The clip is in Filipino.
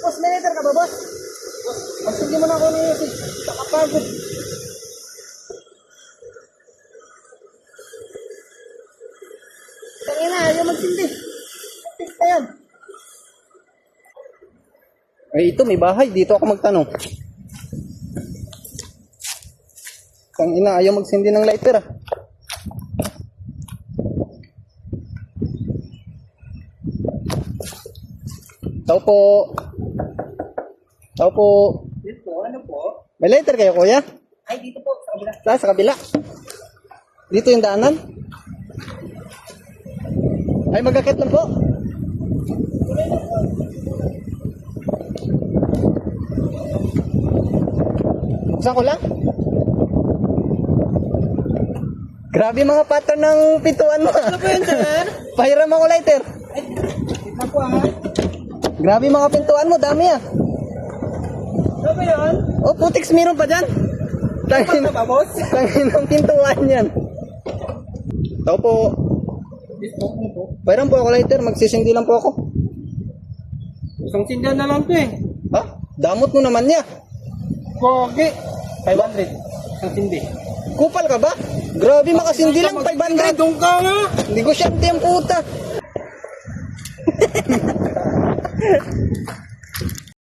Boss, may letter ka ba, boss? Magsindi mo na ako ng music. Nakapagod. Tangina, ayaw magsindi. Tikta yan. Ay, ito, may bahay. Dito ako magtanong. Tangina, ayaw magsindi ng lighter ah. Tao po. Tao po. Dito, ano po? May lighter kayo, kuya? Ay, dito po, sa kabila. Sa kabila. Dito yung daanan. Ay, magkakit lang po. Buksan ko lang. Grabe mga pattern ng pintuan mo. Ano po yun, sir? Pahiram ako lighter. Ay, dito po ah. Grabe mga pintuan mo, dami ah. Ano ba yun? Oh, putiks meron pa dyan. Tangin, Ano ba, boss? tangin ng pintuan yan. Tao po. Dito, ano po? Pahiram po ako lighter, magsisindi lang po ako. Isang sindan na lang to eh. Ha? Damot mo naman niya. Pogi. 500. Isang sindi. Kupal ka ba? Grabe makasindi lang, 500. Doon ka nga. Negosyante ang puta.